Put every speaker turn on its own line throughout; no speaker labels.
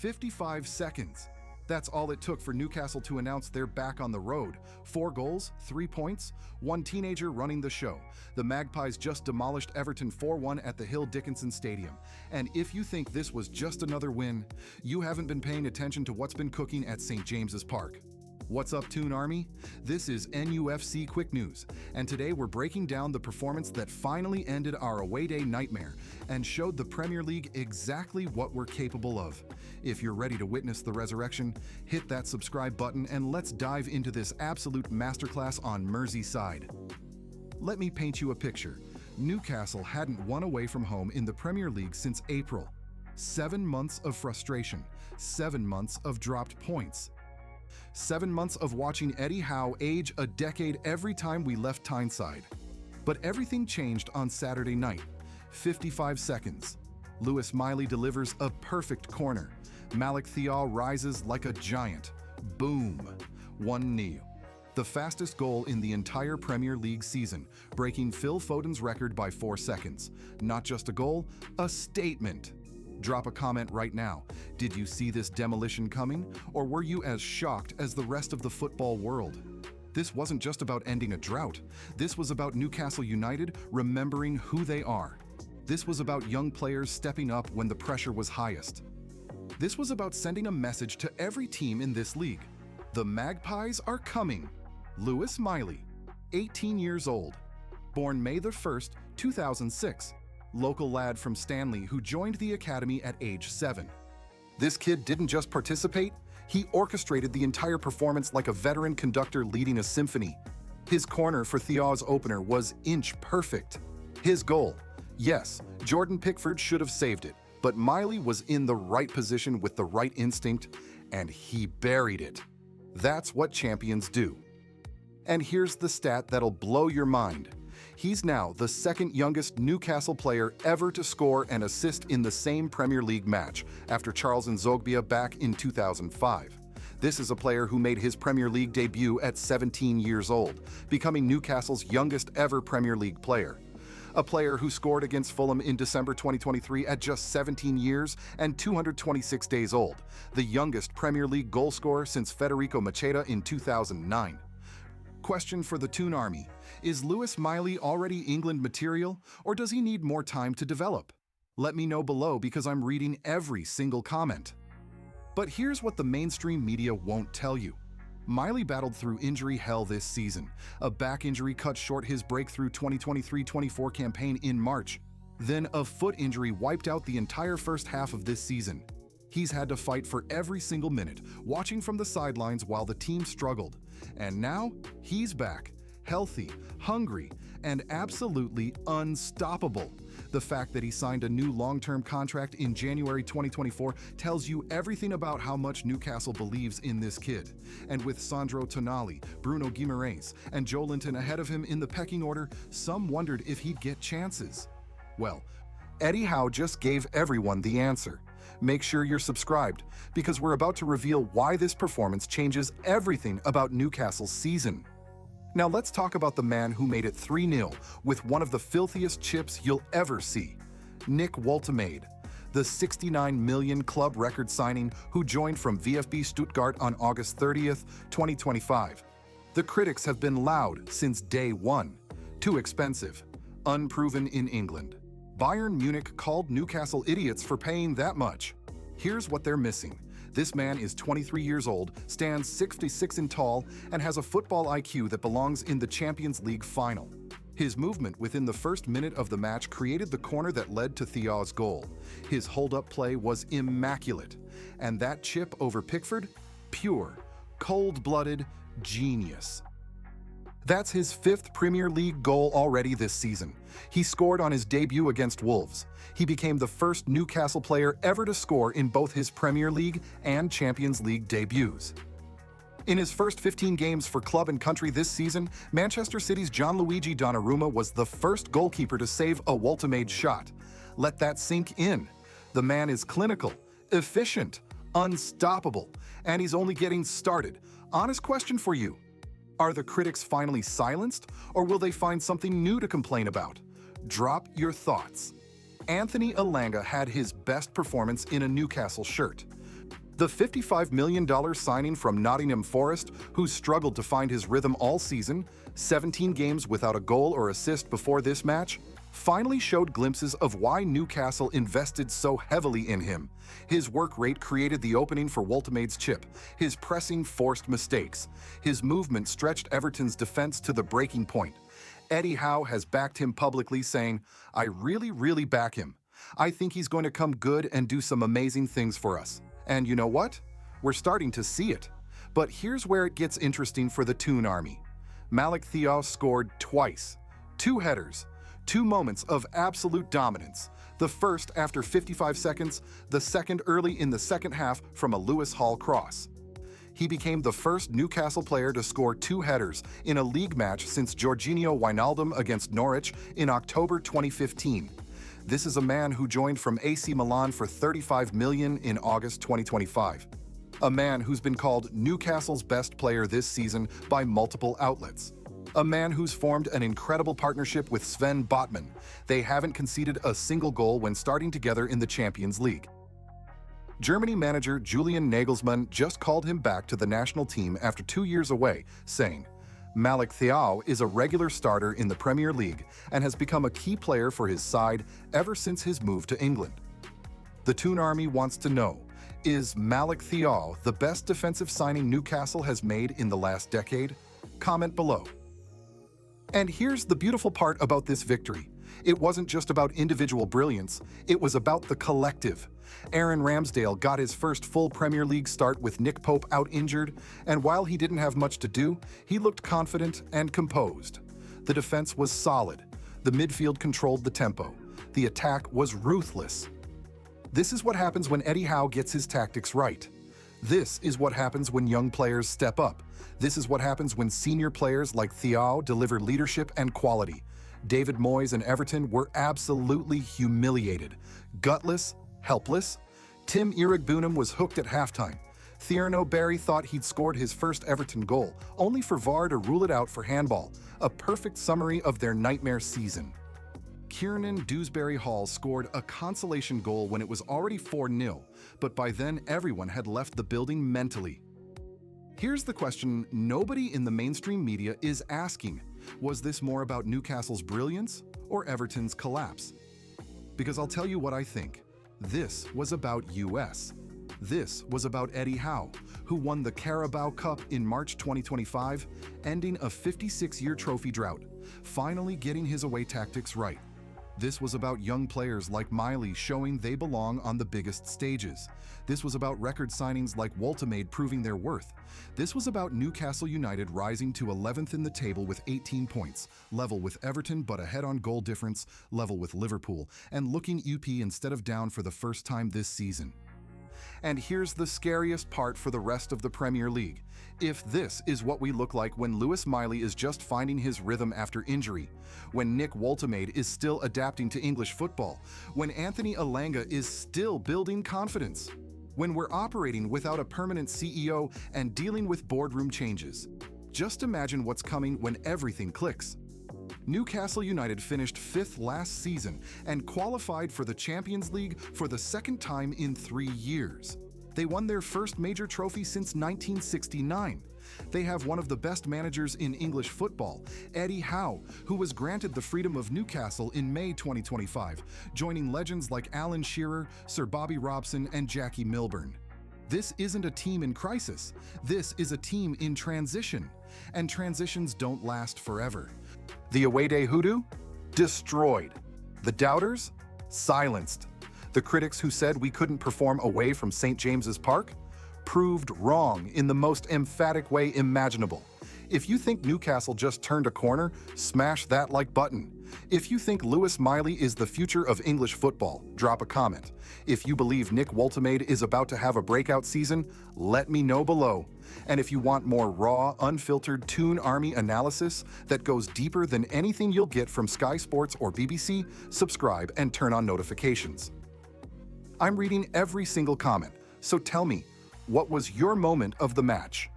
55 seconds. That's all it took for Newcastle to announce they're back on the road. 4 goals, 3 points, one teenager running the show. The Magpies just demolished Everton 4-1 at the Hill Dickinson Stadium. And if you think this was just another win, you haven't been paying attention to what's been cooking at St. James's Park. What's up, Toon Army? This is NUFC Quick News, and today we're breaking down the performance that finally ended our away day nightmare and showed the Premier League exactly what we're capable of. If you're ready to witness the resurrection, hit that subscribe button and let's dive into this absolute masterclass on Merseyside. Let me paint you a picture. Newcastle hadn't won away from home in the Premier League since April. 7 months of frustration, 7 months of dropped points. 7 months of watching Eddie Howe age a decade every time we left Tyneside. But everything changed on Saturday night. 55 seconds. Miley delivers a perfect corner. Malick Thiaw rises like a giant. Boom. 1-0. The fastest goal in the entire Premier League season, breaking Phil Foden's record by 4 seconds. Not just a goal, a statement. Drop a comment right now. Did you see this demolition coming, or were you as shocked as the rest of the football world? This wasn't just about ending a drought. This was about Newcastle United remembering who they are. This was about young players stepping up when the pressure was highest. This was about sending a message to every team in this league. The Magpies are coming. Miley, 18 years old, born May 1st, 2006. Local lad from Stanley who joined the academy at age 7. This kid didn't just participate, he orchestrated the entire performance like a veteran conductor leading a symphony. His corner for Thiaw's opener was inch perfect. His goal, yes, Jordan Pickford should have saved it, but Miley was in the right position with the right instinct, and he buried it. That's what champions do. And here's the stat that'll blow your mind. He's now the second youngest Newcastle player ever to score and assist in the same Premier League match, after Charles Nzogbia back in 2005. This is a player who made his Premier League debut at 17 years old, becoming Newcastle's youngest ever Premier League player. A player who scored against Fulham in December 2023 at just 17 years and 226 days old, the youngest Premier League goalscorer since Federico Macheda in 2009. Question for the Toon Army. Is Miley already England material, or does he need more time to develop? Let me know below because I'm reading every single comment. But here's what the mainstream media won't tell you. Miley battled through injury hell this season. A back injury cut short his breakthrough 2023-24 campaign in March. Then a foot injury wiped out the entire first half of this season. He's had to fight for every single minute, watching from the sidelines while the team struggled. And now, he's back, healthy, hungry, and absolutely unstoppable. The fact that he signed a new long-term contract in January 2024 tells you everything about how much Newcastle believes in this kid. And with Sandro Tonali, Bruno Guimaraes, and Joelinton ahead of him in the pecking order, some wondered if he'd get chances. Well, Eddie Howe just gave everyone the answer. Make sure you're subscribed, because we're about to reveal why this performance changes everything about Newcastle's season. Now let's talk about the man who made it 3-0 with one of the filthiest chips you'll ever see. Nick Woltemade, the 69 million club record signing who joined from VfB Stuttgart on August 30th, 2025. The critics have been loud since day one. Too expensive, unproven in England. Bayern Munich called Newcastle idiots for paying that much. Here's what they're missing. This man is 23 years old, stands 6'6" tall, and has a football IQ that belongs in the Champions League final. His movement within the first minute of the match created the corner that led to Thiaw's goal. His hold-up play was immaculate. And that chip over Pickford? Pure, cold-blooded genius. That's his 5th Premier League goal already this season. He scored on his debut against Wolves. He became the first Newcastle player ever to score in both his Premier League and Champions League debuts. In his first 15 games for club and country this season, Manchester City's Gianluigi Donnarumma was the first goalkeeper to save a Woltemade shot. Let that sink in. The man is clinical, efficient, unstoppable, and he's only getting started. Honest question for you. Are the critics finally silenced, or will they find something new to complain about? Drop your thoughts. Anthony Elanga had his best performance in a Newcastle shirt. The $55 million signing from Nottingham Forest, who struggled to find his rhythm all season, 17 games without a goal or assist before this match, finally showed glimpses of why Newcastle invested so heavily in him. His work rate created the opening for Woltemade's chip. His pressing forced mistakes. His movement stretched Everton's defense to the breaking point. Eddie Howe has backed him publicly, saying, "I really back him. I think he's going to come good and do some amazing things for us." And you know what? We're starting to see it. But here's where it gets interesting for the Toon Army. Malick Thiaw scored twice. 2 headers. 2 moments of absolute dominance. The first after 55 seconds, the second early in the second half from a Lewis Hall cross. He became the first Newcastle player to score 2 headers in a league match since Georginio Wijnaldum against Norwich in October 2015. This is a man who joined from AC Milan for $35 million in August 2025. A man who's been called Newcastle's best player this season by multiple outlets. A man who's formed an incredible partnership with Sven Botman. They haven't conceded a single goal when starting together in the Champions League. Germany manager Julian Nagelsmann just called him back to the national team after 2 years away, saying, "Malick Thiaw is a regular starter in the Premier League and has become a key player for his side ever since his move to England." The Toon Army wants to know, is Malick Thiaw the best defensive signing Newcastle has made in the last decade? Comment below. And here's the beautiful part about this victory. It wasn't just about individual brilliance, it was about the collective. Aaron Ramsdale got his first full Premier League start with Nick Pope out injured, and while he didn't have much to do, he looked confident and composed. The defense was solid. The midfield controlled the tempo. The attack was ruthless. This is what happens when Eddie Howe gets his tactics right. This is what happens when young players step up. This is what happens when senior players like Thiaw deliver leadership and quality. David Moyes and Everton were absolutely humiliated. Gutless, helpless. Tim Irigbunam was hooked at halftime. Thierno Barry thought he'd scored his first Everton goal, only for VAR to rule it out for handball. A perfect summary of their nightmare season. Kiernan Dewsbury Hall scored a consolation goal when it was already 4-0, but by then everyone had left the building mentally. Here's the question nobody in the mainstream media is asking. Was this more about Newcastle's brilliance or Everton's collapse? Because I'll tell you what I think. This was about US. This was about Eddie Howe, who won the Carabao Cup in March 2025, ending a 56-year trophy drought, finally getting his away tactics right. This was about young players like Miley showing they belong on the biggest stages. This was about record signings like Woltemade proving their worth. This was about Newcastle United rising to 11th in the table with 18 points, level with Everton but ahead on goal difference, level with Liverpool, and looking UP instead of down for the first time this season. And here's the scariest part for the rest of the Premier League. If this is what we look like when Lewis Miley is just finding his rhythm after injury, when Nick Woltemade is still adapting to English football, when Anthony Elanga is still building confidence, when we're operating without a permanent CEO and dealing with boardroom changes, just imagine what's coming when everything clicks. Newcastle United finished 5th last season and qualified for the Champions League for the second time in 3 years. They won their first major trophy since 1969. They have one of the best managers in English football, Eddie Howe, who was granted the freedom of Newcastle in May 2025, joining legends like Alan Shearer, Sir Bobby Robson, and Jackie Milburn. This isn't a team in crisis. This is a team in transition. And transitions don't last forever. The away day hoodoo? Destroyed. The doubters? Silenced. The critics who said we couldn't perform away from St. James's Park? Proved wrong in the most emphatic way imaginable. If you think Newcastle just turned a corner, smash that like button. If you think Lewis Miley is the future of English football, drop a comment. If you believe Nick Woltemade is about to have a breakout season, let me know below. And if you want more raw, unfiltered Toon Army analysis that goes deeper than anything you'll get from Sky Sports or BBC, subscribe and turn on notifications. I'm reading every single comment, so tell me, what was your moment of the match?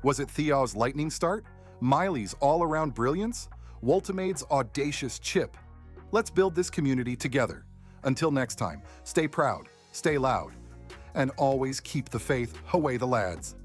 Was it Thiaw's lightning start? Miley's all-around brilliance? Woltemade's audacious chip? Let's build this community together. Until next time, stay proud, stay loud, and always keep the faith. Away the lads.